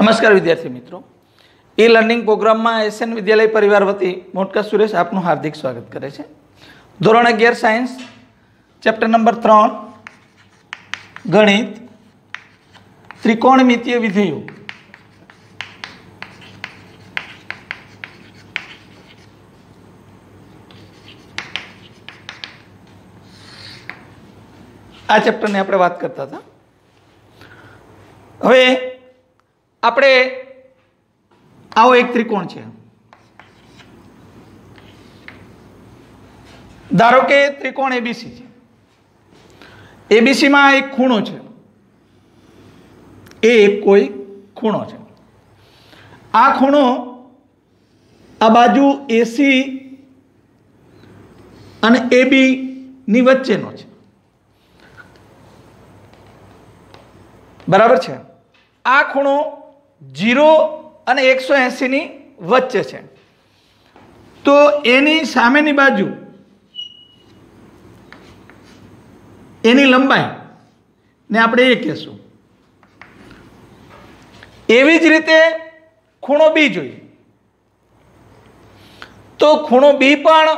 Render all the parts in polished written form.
नमस्कार विद्यार्थी मित्रों, ई लर्निंग प्रोग्राम में एसएन विद्यालय परिवार वती मोटका सुरेश आपनु हार्दिक स्वागत करे छे। धोरण 11 साइंस चैप्टर नंबर 3 गणित त्रिकोणमितीय विधेयो। आ चैप्टर ने आपणे वात करता था। हवे आपणे आवो एक त्रिकोण छे। धारो के त्रिकोण एबीसी छे। एबीसी में एक खूणो छे, ए एक कोई खूणो छे। आ खूणो आ बाजू एसी अने एबी नी वच्चेनो छे, बराबर छे। आ खूणो 0 અને 180 ની વચ્ચે છે, તો એની સામેની બાજુ એની લંબાઈ ને આપણે એ કહેશું। એવી જ રીતે ખૂણો બી જોઈએ, તો ખૂણો બી પણ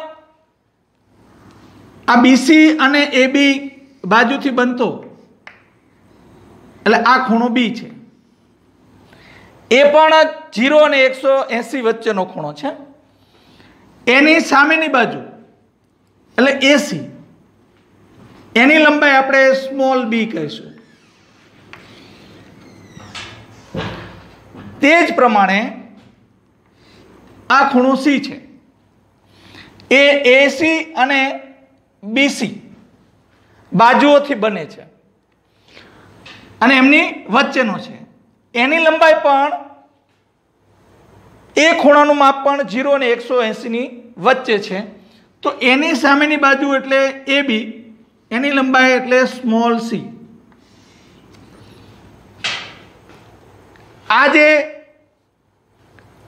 આ બીસી અને એબી બાજુથી બનતો, એટલે આ ખૂણો બી છે। એ પણ 0 અને 180 વચ્ચેનો ખૂણો છે। એની સામેની બાજુ એટલે એસી, એની લંબાઈ આપણે સ્મોલ બી કહીશું। તે જ પ્રમાણે આ ખૂણો સી છે, એ એસી અને બીસી બાજુઓથી બને છે અને એમની વચ્ચેનો છે। એની લંબાઈ પણ એ ખૂણાનું માપ પણ 0 અને 180 ની વચ્ચે છે, તો એની સામેની બાજુ એટલે AB, એની લંબાઈ એટલે સ્મોલ સી। આ જે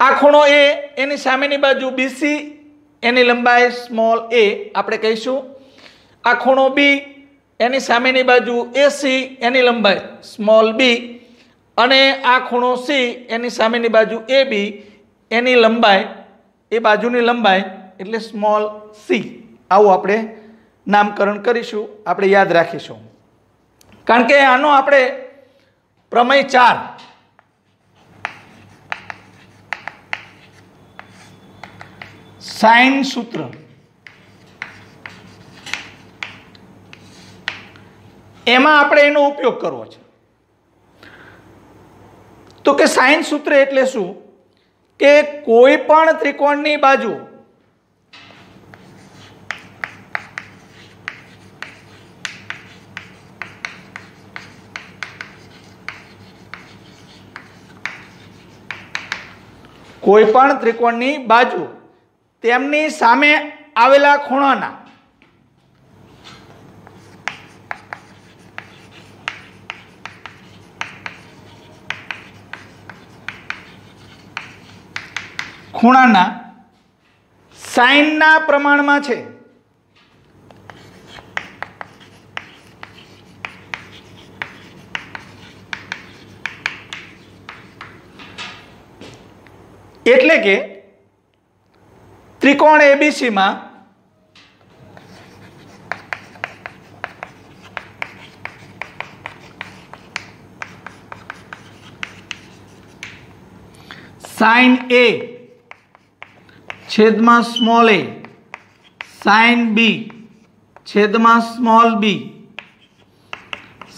આ ખૂણો એ, એની સામેની બાજુ BC, એની લંબાઈ સ્મોલ a આપણે કહીશું। આ ખૂણો B, એની સામેની બાજુ AC, એની લંબાઈ સ્મોલ b, અને આ ખૂણો સી, એની સામેની બાજુ AB, એની લંબાઈ એ બાજુની લંબાઈ એટલે સ્મોલ સી। આવું આપણે નામકરણ કરીશું, આપણે યાદ રાખીશું, કારણ કે આનો આપણે પ્રમેય 4 સાઇન સૂત્ર, એમાં આપણે એનો ઉપયોગ કરવો છે। તો કે સાઇન સૂત્ર એટલે શું કે કોઈ પણ ત્રિકોણની બાજુ કોઈ પણ ત્રિકોણની બાજુ તેમની સામે આવેલા ખૂણાના ખૂણાના સાઇનના પ્રમાણમાં છે। એટલે કે ત્રિકોણ એબીસી માં સાઇન એ छेदमा स्मॉल ए, साइन बी छेदमा स्मॉल बी,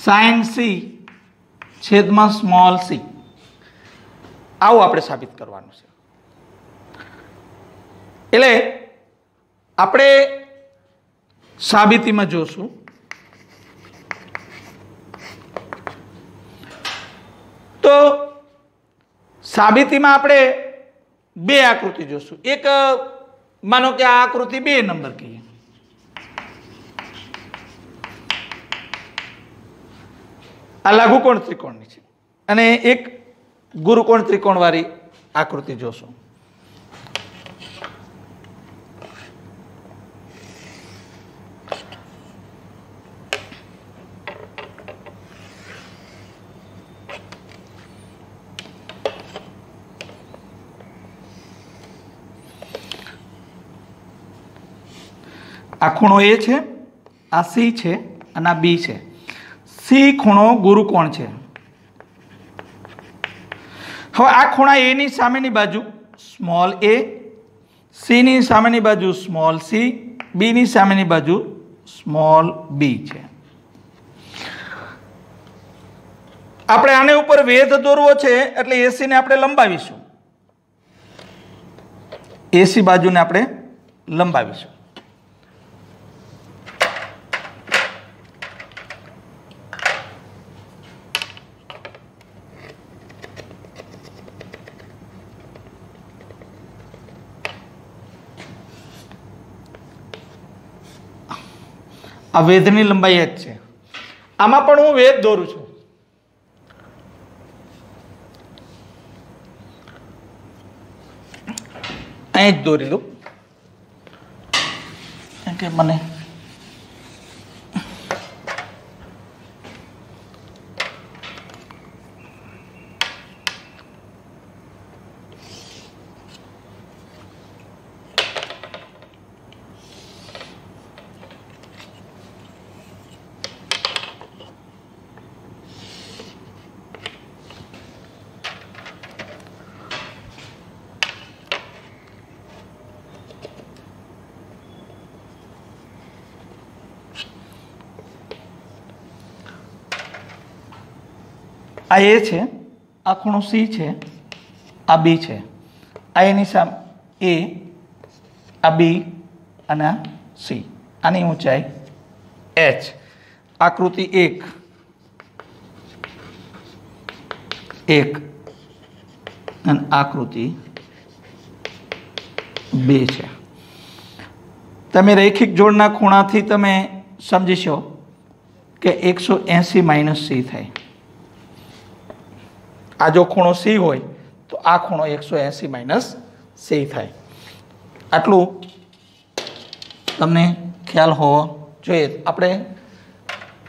साइन सी छेदमा स्मॉल सी, આવું આપણે સાબિત કરવાનું છે। એટલે આપણે સાબિતીમાં જોશું। તો સાબિતીમાં આપણે બે આકૃતિ જોશું। એક માનો કે આ આકૃતિ 2 નંબર કહીએ, આ લઘુકોણ ત્રિકોણની છે, અને એક ગુરુકોણ ત્રિકોણ વાળી આકૃતિ જોશું। आ खूणो ए छे, आ सी छे अने आ बी छे। सी खूणो गुरुकोण छे। हवे आ खूणा ए नी सामेनी बाजू स्मॉल ए, सी नी सामेनी बाजू स्मॉल सी, बी नी सामेनी बाजू स्मॉल बी छे। આપણે આને ઉપર વેધ દોરવો છે એટલે એસી ને આપણે લંબાવીશું, એસી બાજુને આપણે લંબાવીશું। આ વેધની લંબાઈ જ છે। આમાં પણ હું વેધ દોરું છું। અહીં જ દોરી દઉં કે મને आ ए छे, आ खूणो सी छे, आ बी छे, आ एनी सामे ए, आ बी अने आ सी, आनी ऊंचाई एच। आकृति एक अने आकृति बे छे। तमे रैखिक जोड़ना खूणाथी तमे समजी शो के 180 माइनस सी थाय। आ जो खूणो सी होय तो आ खूणो 180 माइनस सी थाय। आटलू तमने ख्याल होवो जोईए। आपणे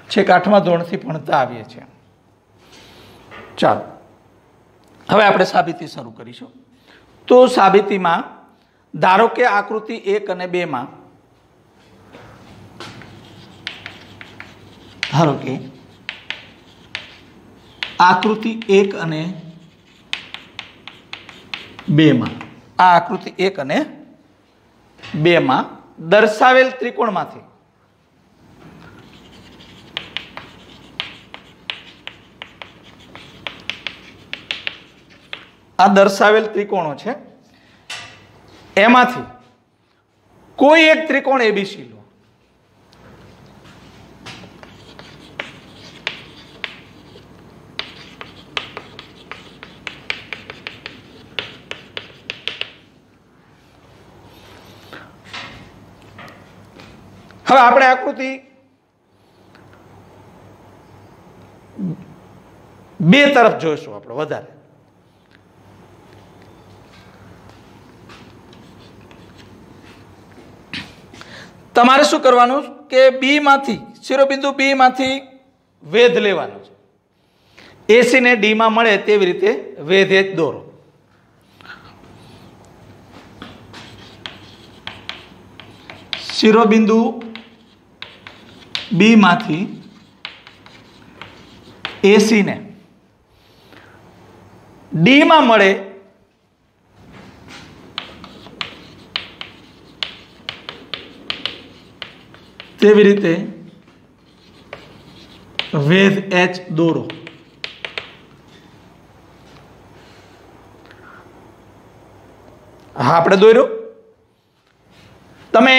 छेक 8मा धोरणथी भणता आवीए छीए। चालो हवे आपणे साबिती शरू करीशुं। तो साबितीमां धारो के आकृति 1 અને 2 मां धारो के आकृति 1 અને 2 मां, आ आकृति 1 અને 2 मां दर्शावेल त्रिकोणमांथी आ दर्शावेल त्रिकोणो छे, एमांथी कोई एक त्रिकोण एबीसी लो। હવે આપણે આકૃતિ 2 તરફ જોઈશું આપણે વધારે। તમારે શું કરવાનું કે બી માંથી શિરોબિંદુ બી માંથી વેધ લેવાનો છે। એસી ને ડી માં મળે તેવી રીતે વેધ એચ દોરો। શિરોબિંદુ बी मांथी एसी ने डी में मळे तेवी रीते वेध एच दोरो। हाँ आपणे दोर्यो तमे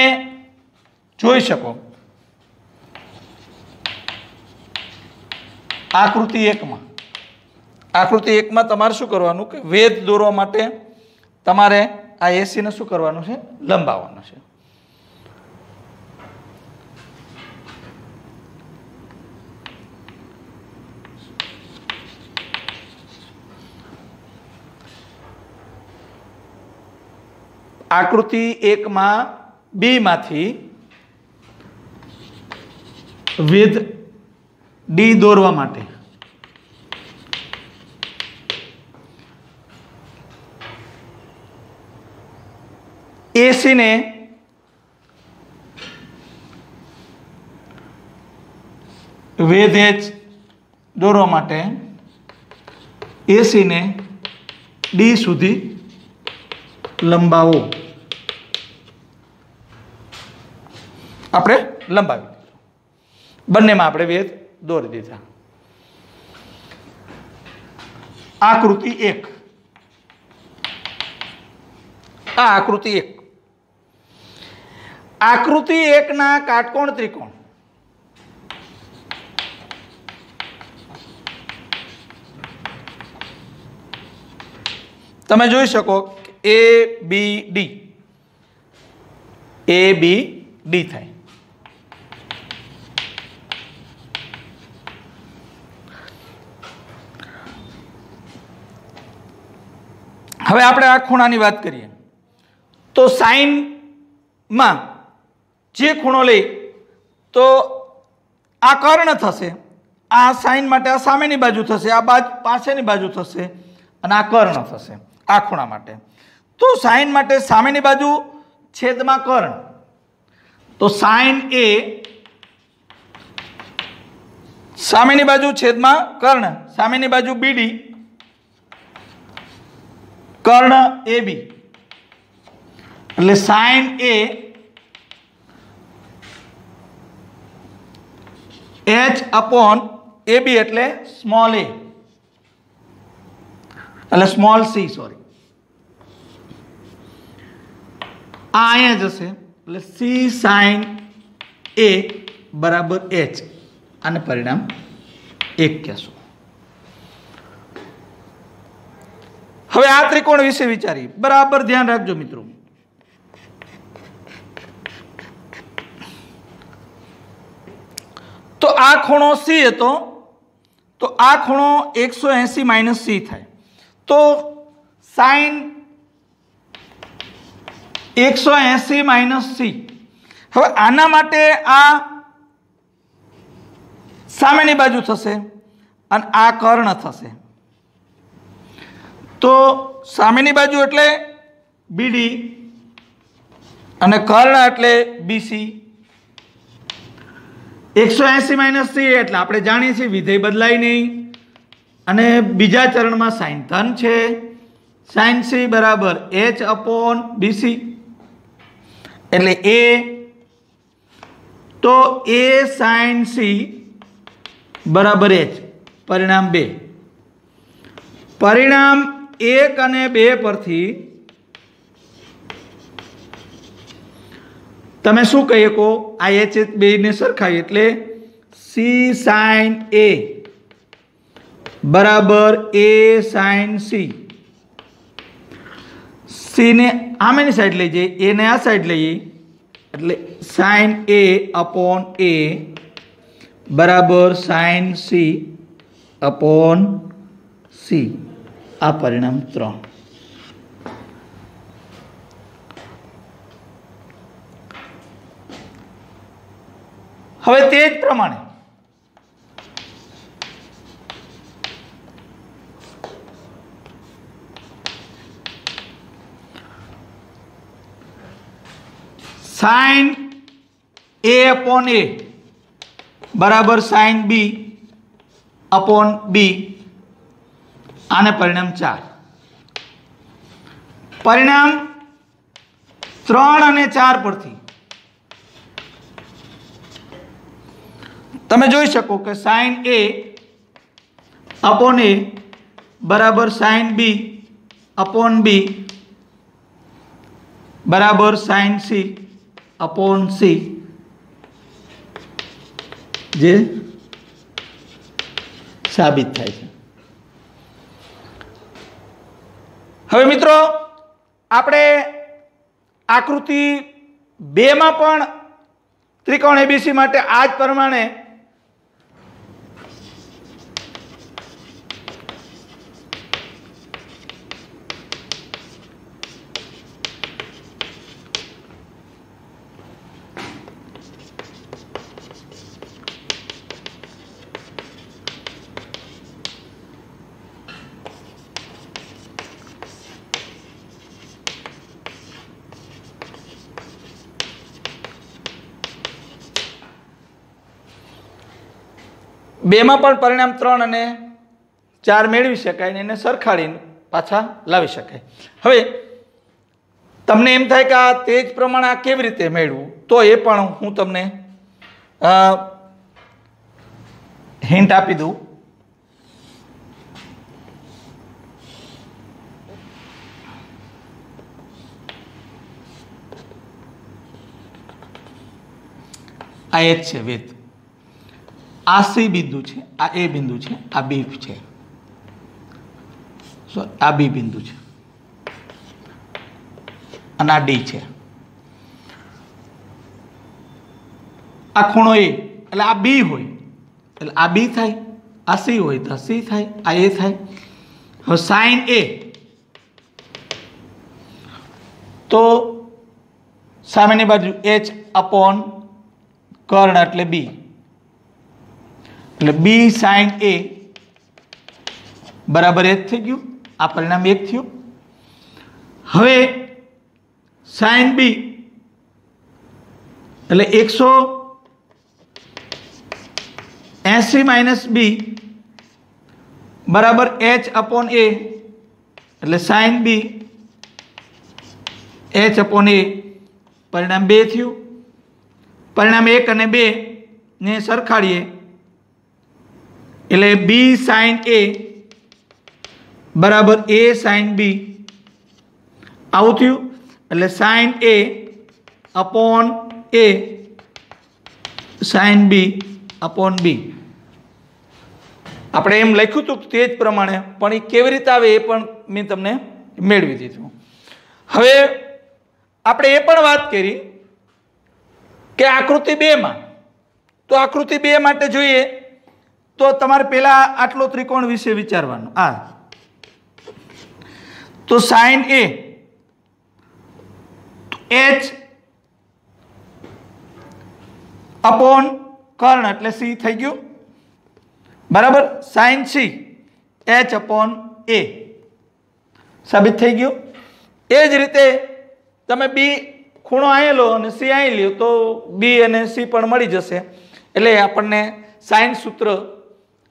जोई शको। आकृति 1 में तमारे शुं करवानुं के वेध दोरवा माटे तमारे आ एसी ने शुं करवानुं छे लंबाववानुं छे। आकृति 1 में बी मांथी वेध डी दोरवा माटे एसी ने વેધેજ દોરવા માટે AC ને D સુધી લંબાવો. આપણે લંબાવી બંનેમાં આપણે વેધ દોરી દીધા. આકૃતિ 1. આ આકૃતિ 1. આકૃતિ 1 ના કાટકોણ ત્રિકોણ તમે જોઈ શકો ABD થાય. હવે આપણે આ ખૂણાની વાત કરીએ તો સાઈનમાં જે ખૂણો લે તો આ કર્ણ થશે. આ સાઈન માટે આ સામેની બાજુ થશે, આ બાજુ પાછળની બાજુ થશે અને આ કર્ણ થશે આ ખૂણા માટે. તો સાઈન માટે સામેની બાજુ છેદમાં કર્ણ, તો સાઈન A સામેની બાજુ છેદમાં કર્ણ, સામેની બાજુ BD કર્ણ AB, એટલે sine A H upon AB એટલે સ્મોલ a એટલે સ્મોલ c, સોરી આ અહીંયા જશે એટલે C sin A બરાબર H, આને પરિણામ 1 કહેશું. હવે આ ત્રિકોણ વિશે વિચારીએ. બરાબર ધ્યાન રાખજો મિત્રો. તો આ ખૂણો C હતો, તો આ ખૂણો 180 માઇનસ C થાય. તો સાઈન 180 માઇનસ C. હવે આના માટે આ સામેની બાજુ થશે અને આ કર્ણ થશે. તો સામેની બાજુ એટલે BD અને કર્ણ એટલે BC. 180 માઇનસ C એટલે આપણે જાણીએ છીએ વિધેય બદલાય નહીં. અને બીજા ચરણમાં સાઈન ધન છે, સાઈન C બરાબર H upon BC એટલે A. તો A સાઈન C બરાબર H, પરિણામ 2. પરિણામ 1 અને 2 પરથી તમે શું કહી શકો? આ H બેને સરખાવી એટલે C sin A બરાબર A sin C. C ને આમેની સાઈડ લઈ જઈએ, A ને આ સાઈડ લઈએ એટલે sin A upon A બરાબર sin C upon C. આ પરિણામ 3. હવે તે જ પ્રમાણે સાઈન A upon A બરાબર સાઈન B upon B, આને પરિણામ 4. પરિણામ 3 અને 4 પરથી તમે જોઈ શકો કે સાઈન A upon A બરાબર સાઈન B upon B બરાબર સાઈન C upon C, જે સાબિત થાય છે. હવે મિત્રો આપણે આકૃતિ 2 માં પણ ત્રિકોણ ABC માટે આ જ પ્રમાણે બેમાં પણ પરિણામ 3 અને 4 મેળવી શકાય ને એને સરખાડીને પાછા લાવી શકાય. હવે તમને એમ થાય કે આ તે જ પ્રમાણે આ કેવી રીતે મેળવવું, તો એ પણ હું તમને હિન્ટ આપી દઉં. આ એક છે વેદ, આ સી બિંદુ છે, આ એ બિંદુ છે, આ બી છે, આ બી બિંદુ છે અને આ ડી છે. આ ખૂણો એ એટલે આ બી હોય એટલે આ બી થાય, આ સી હોય તો સી થાય, આ એ થાય. હવે સાઇન એ તો સામેની બાજુ એચ અપોન કર્ણ એટલે બી, એટલે બી સાઇન એ બરાબર એ જ થઈ ગયું. આ પરિણામ 1 થયું. હવે સાઇન બી એટલે 180 માઇનસ બી બરાબર એચ અપોન એ, એટલે સાઇન બી એચ અપોન એ પરિણામ 2 થયું. પરિણામ 1 અને 2 ને સરખાડીએ એટલે બી સાઇન એ બરાબર એ સાઇન બી આવું થયું. એટલે sine A upon A sine B upon B. આપણે એમ લખ્યું હતું તે જ પ્રમાણે, પણ એ કેવી રીતે આવે એ પણ મેં તમને મેળવી દીધું. હવે આપણે એ પણ વાત કરી કે આકૃતિ 2 માં, તો આકૃતિ 2 માટે જોઈએ તો તમારે પહેલા આટલો ત્રિકોણ વિશે વિચારવાનું. આ તો સાઇન એ એચ અપોન કર્ણ એટલે સી થઈ ગયું બરાબર. સાઇન સી એચ અપોન એ સાબિત થઈ ગયું. એ જ રીતે તમે બી ખૂણો અહીં લો અને સી અહીં લ્યો તો બી અને સી પણ મળી જશે. એટલે આપણને સાઇન સૂત્ર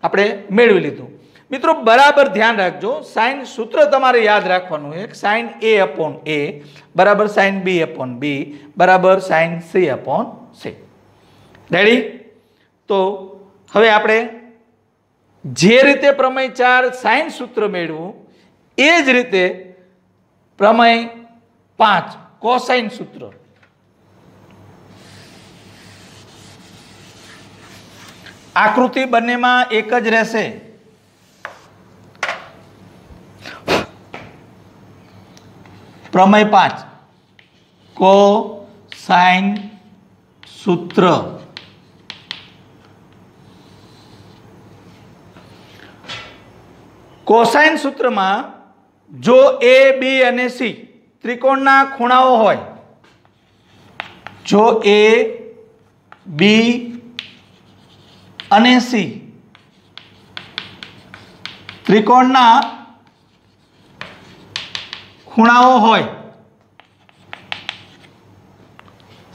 આપણે મેળવી લીધું. મિત્રો બરાબર ધ્યાન રાખજો, સાઇન સૂત્ર તમારે યાદ રાખવાનું છે. સાઇન એ અપોન એ બરાબર સાઇન બી અપોન બી બરાબર sign C upon C. Ready? તો હવે આપણે જે રીતે પ્રમેય 4 સાઇન સૂત્ર મેળવું એ જ રીતે પ્રમેય 5 કોસાઇન સૂત્ર. આકૃતિ બંનેમાં એક જ રહેશે. પ્રમેય 5 કોસાઇન સૂત્ર. કોસાઇન સૂત્રમાં જો એ બી અને સી ત્રિકોણના ખૂણાઓ હોય, જો એ બી અને સી ત્રિકોણના ખૂણાઓ હોય,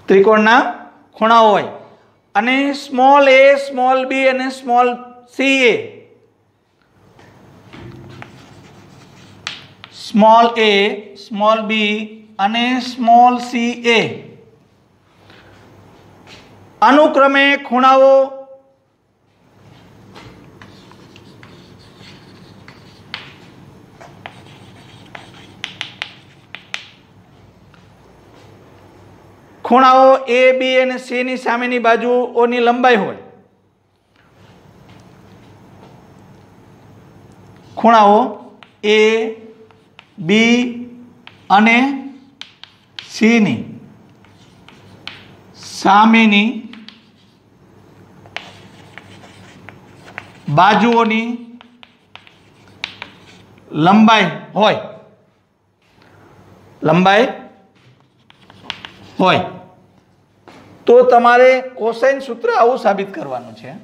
ત્રિકોણના ખૂણાઓ હોય અને સ્મોલ એ સ્મોલ બી અને સ્મોલ સી એ, સ્મોલ એ સ્મોલ બી અને સ્મોલ સી એ અનુક્રમે ખૂણાઓ એ બી અને સી ની સામેની બાજુઓની લંબાઈ હોય, ખૂણાઓ એ બી અને સી ની સામેની બાજુઓની લંબાઈ હોય, તો તમારે કોસાઇન સૂત્ર આવું સાબિત કરવાનું છે.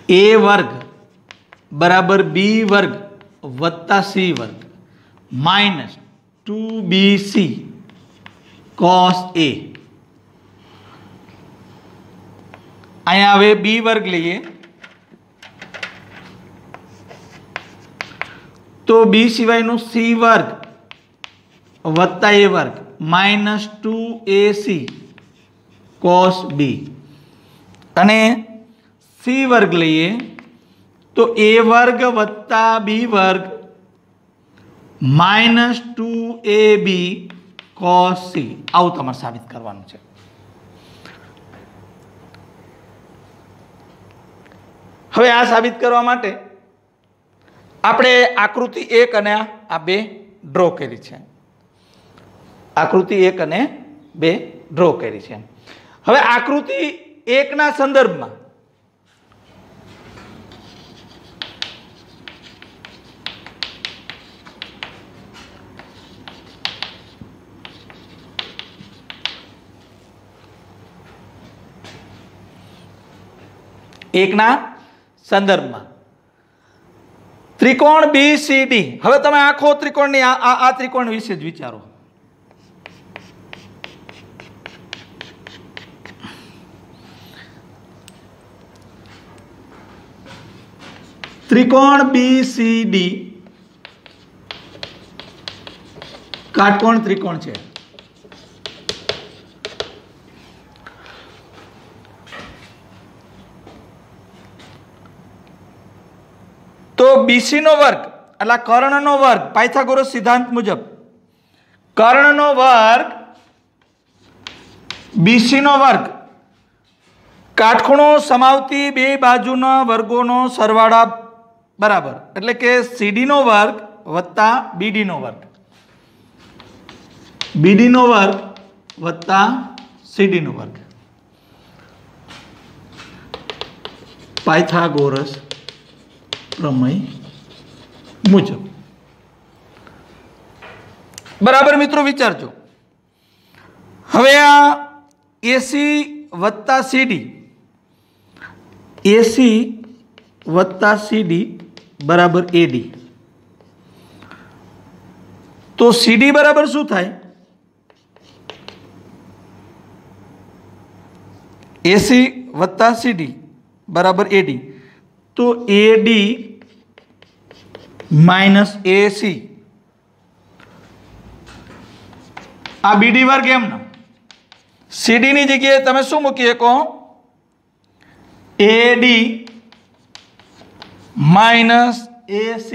ए वर्ग बराबर बी वर्ग वत्ता सी वर्ग माइनस 2bc cos a। अहींया हवे बी वर्ग लईए तो बी सिवायनो सी वर्ग वत्ता ए वर्ग माइनस 2ac cos b अने सी वर्ग लईए तो ए वर्ग वत्ता बी वर्ग माइनस 2ab cos c आવું તમારે સાબિત કરવાનું છે। હવે આ સાબિત કરવા માટે આપણે આકૃતિ 1 અને આ 2 ડ્રો કરી છે। આકૃતિ 1 અને 2 ડ્રો કરી છે। હવે આકૃતિ 1 ના સંદર્ભમાં એકના સંદર્ભમાં ત્રિકોણ BCD। હવે તમે આખો ત્રિકોણની આ ત્રિકોણ વિશે જ વિચારો। ત્રિકોણ BCD કાટકોણ ત્રિકોણ છે। तो BC नो वर्ग એટલે કર્ણનો વર્ગ પાયથાગોરસ સિદ્ધાંત મુજબ કર્ણનો વર્ગ BC નો વર્ગ કાટખૂણો સમાવતી બે બાજુના વર્ગોનો સરવાળા બરાબર એટલે કે CD નો વર્ગ વત્તા BD નો વર્ગ BD નો વર્ગ વત્તા CD નો વર્ગ પાયથાગોરસ प्रमेय मुजब बराबर मित्रों विचारजो। हवे आ AC वत्ता CD AC वत्ता CD बराबर AD तो CD बराबर शू थाय AC वत्ता CD बराबर AD तो AD माइनस AC आ BD वर्ग एमना CD ની જગ્યાએ તમે શું મૂકી શકો AD माइनस AC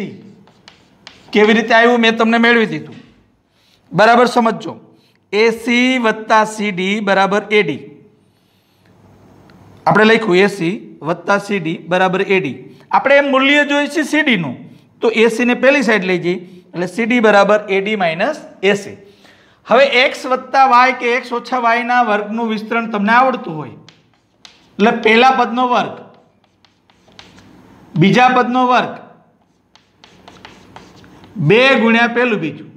કેવી રીતે આવ્યું મેં તમને મેળવી દીધું બરાબર સમજજો AC વત્તા CD બરાબર AD આપણે લખ્યું AC वत्ता CD बराबर AD આપણે મૂલ્ય જોઈએ છે CD નું તો AC ને પહેલી સાઈડ લઈ જઈએ એટલે CD બરાબર AD માઈનસ AC। હવે x વત્તા y કે x ઓછા y ના વર્ગનું વિસ્તરણ તમને આવડતું હોય એટલે પહેલા પદનો વર્ગ બીજા પદનો વર્ગ 2 ગુણ્યા પહેલું બીજું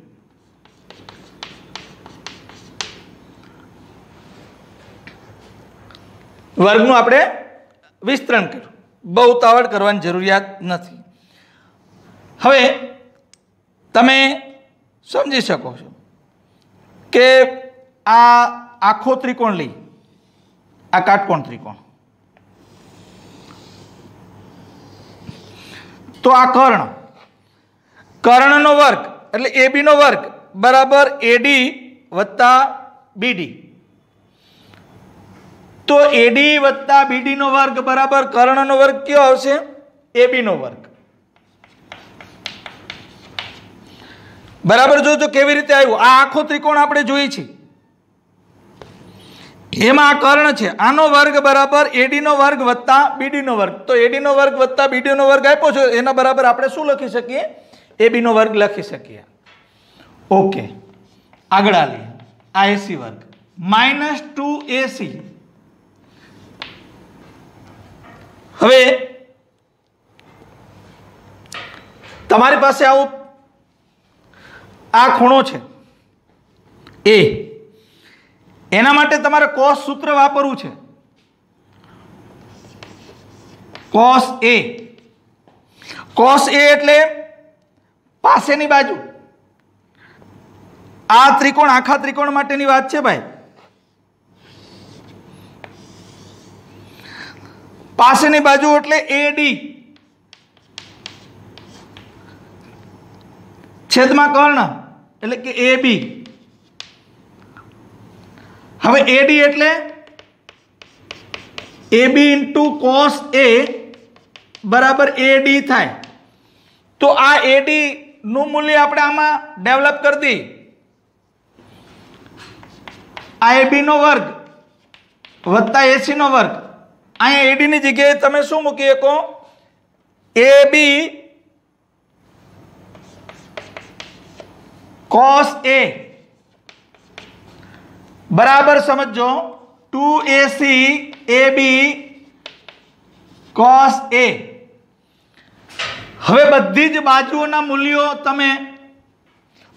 વર્ગનું આપણે વિસ્તરણ કર્યું બહુ ઉતાવળ કરવાની જરૂરિયાત નથી। હવે તમે સમજી શકો છો કે આ આખો ત્રિકોણ લઈ આ કાટકોણ ત્રિકોણ તો આ કર્ણનો વર્ગ એટલે AB નો વર્ગ બરાબર AD વત્તા BD तो AD वत्ता BD नो वर्ग बराबर कर्ण नो वर्ग क्यों आवशे AB नो वर्ग बराबर जो जो केवी रीते आव्युं आ आखो त्रिकोण आपणे जोई छे एमां कर्ण छे आनो वर्ग बराबर AD नो वर्ग वत्ता BD नो वर्ग तो AD नो वर्ग वत्ता BD नो वर्ग आप्यो छे एना बराबर आपणे शुं लखी सकीए AB नो वर्ग लखी सकीए। ओके आगळ आलीए आ AC वर्ग माइनस 2AC હવે તમારી પાસે આવું આ ખૂણો છે A એના માટે તમારે cos સૂત્ર વાપરવું છે cos A. cos A એટલે પાસેની બાજુ. આ ત્રિકોણ આખા ત્રિકોણ માટેની વાત છે ભાઈ. પાસેની બાજુ એટલે AD છેદમાં કર્ણ એટલે કે AB. હવે AD એટલે AB ઇન્ટુ cos A બરાબર AD થાય. તો આ AD નું મૂલ્ય આપણે આમાં ડેવલપ કરી દઈએ. આ AB નો વર્ગ વત્તા AC નો વર્ગ. અહીંયા AD ની જગ્યાએ તમે શું મૂકી શકો? AB cos A બરાબર સમજો 2AC AB cos A. હવે બધી જ બાજુઓના મૂલ્યો તમે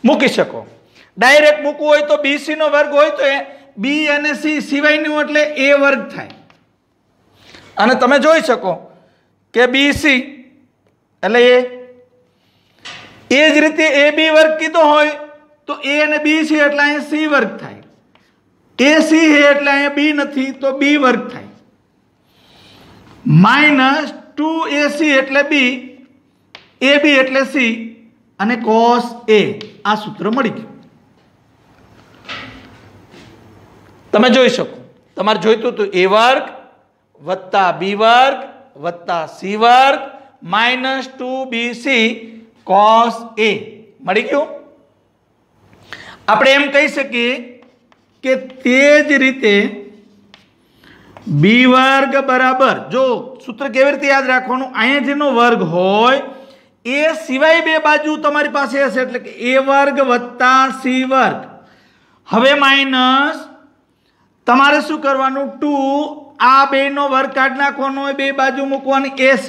મૂકી શકો. ડાયરેક્ટ મૂકવું હોય તો BC નો વર્ગ હોય તો B અને C સિવાયનું એટલે A વર્ગ થાય. અને તમે જોઈ શકો કે BC એટલે A. એ જ રીતે AB વર્ગ કીધો હોય તો A અને B છે એટલે અહીંયા C વર્ગ થાય. AC છે એટલે અહીંયા B નથી તો B વર્ગ થાય. માઇનસ 2AC એટલે B, AB એટલે C અને cos A. આ સૂત્ર મળી ગયું. તમે જોઈ શકો તમારે જોઈતું હતું A વર્ગ વત્તા B વર્ગ વત્તા C વર્ગ માઇનસ 2BC cos A મળી ગયું. આપણે એમ કહી શકીએ કે તે જ રીતે B વર્ગ બરાબર, જો સૂત્ર કેવી રીતે યાદ રાખવાનું, અહીંયા જેનો વર્ગ હોય એ સિવાય બે બાજુ તમારી પાસે હશે એટલે કે A વર્ગ વત્તા C વર્ગ. હવે માઇનસ તમારે શું કરવાનું, 2 આ બે નો વર્ગ કાઢી નાખવાનો હોય, બે બાજુ મૂકવાની AC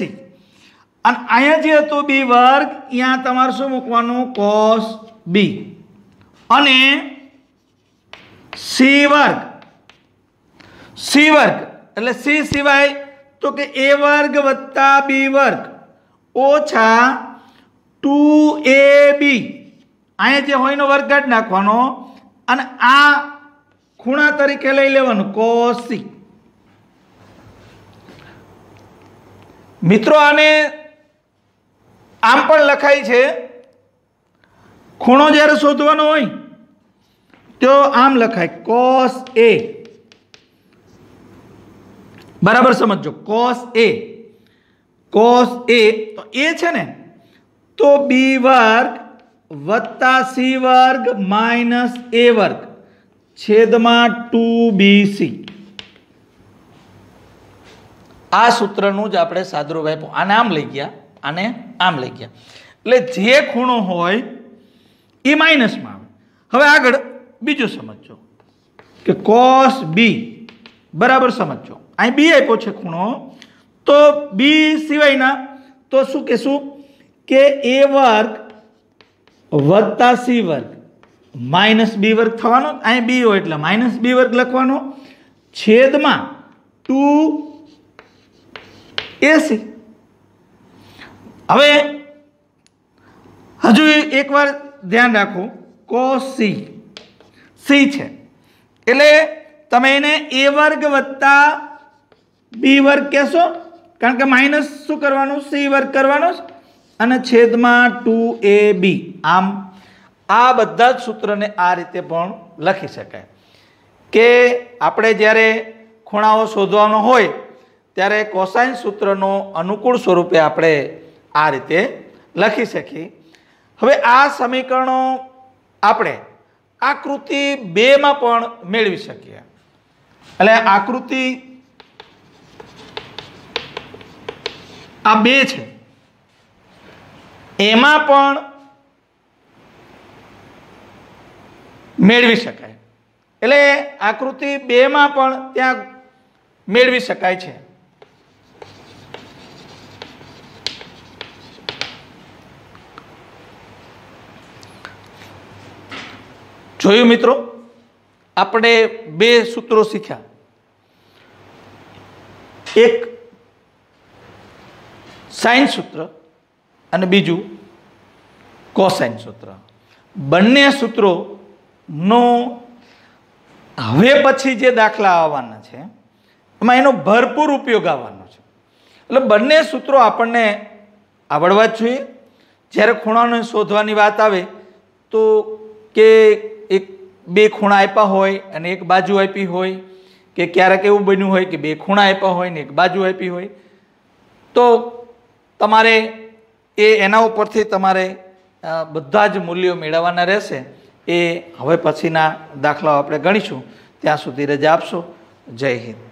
અને અહીંયા જે હતું B વર્ગ અહીંયા તમારે શું મૂકવાનું cos B અને C વર્ગ. C વર્ગ એટલે C સિવાય તો કે A વર્ગ વત્તા B વર્ગ ઓછા 2AB અહીંયા જે હોય નો વર્ગ કાઢી નાખવાનો અને આ ખૂણા તરીકે લઈ લેવાનું cos C. મિત્રો આને આમ પણ લખાય છે, ખૂણો જ્યારે શોધવાનો હોય તો આમ લખાય cos A બરાબર સમજો. cos A cos A તો A છે ને તો B વર્ગ વત્તા C વર્ગ માઇનસ A વર્ગ છેદમાં 2BC. આ સૂત્રનું જ આપણે સાદુરૂપ આપ્યું. આને આમ લઈ ગયા, આને આમ લઈ ગયા એટલે જે ખૂણો હોય એ માઇનસમાં આવે. હવે આગળ બીજું સમજો કે cos B બરાબર સમજો. અહીં B આપ્યો છે ખૂણો તો B સિવાયના તો શું કહેશું કે A વર્ગ વત્તા C વર્ગ માઇનસ B વર્ગ થવાનો. અહીં B હોય એટલે માઇનસ B વર્ગ લખવાનો છેદમાં 2AC. હવે હજુ એકવાર ધ્યાન રાખો, cos C C છે એટલે તમે એને A વર્ગ વત્તા B વર્ગ કહેશો કારણ કે માઇનસ શું કરવાનું C વર્ગ કરવાનો અને છેદમાં 2AB. આમ આ બધા જ સૂત્રને આ રીતે પણ લખી શકાય કે આપણે જ્યારે ખૂણાઓ શોધવાનો હોય ત્યારે કોસાઇન સૂત્રનો અનુકૂળ સ્વરૂપે આપણે આ રીતે લખી શકીએ. હવે આ સમીકરણો આપણે આકૃતિ 2 માં પણ મેળવી શકીએ. એટલે આકૃતિ આ 2 છે એમાં પણ મેળવી શકાય. એટલે આકૃતિ 2 માં પણ ત્યાં મેળવી શકાય છે. જોયું મિત્રો, આપણે 2 સૂત્રો શીખ્યા. એક સાઇન સૂત્ર અને બીજું કોસાઇન સૂત્ર. બંને સૂત્રોનો હવે પછી જે દાખલા આવવાના છે એમાં એનો ભરપૂર ઉપયોગ આવવાનો છે. એટલે બંને સૂત્રો આપણને આવડવા જ જોઈએ. જ્યારે ખૂણાને શોધવાની વાત આવે તો કે એક બે ખૂણા આપ્યા હોય અને એક બાજુ આપી હોય, કે ક્યારેક એવું બન્યું હોય કે બે ખૂણા આપ્યા હોય ને એક બાજુ આપી હોય, તો તમારે એના ઉપરથી તમારે બધા જ મૂલ્યો મેળવવાના રહેશે. એ હવે પછીના દાખલાઓ આપણે ગણીશું. ત્યાં સુધી રજા આપશો. જય હિન્દ.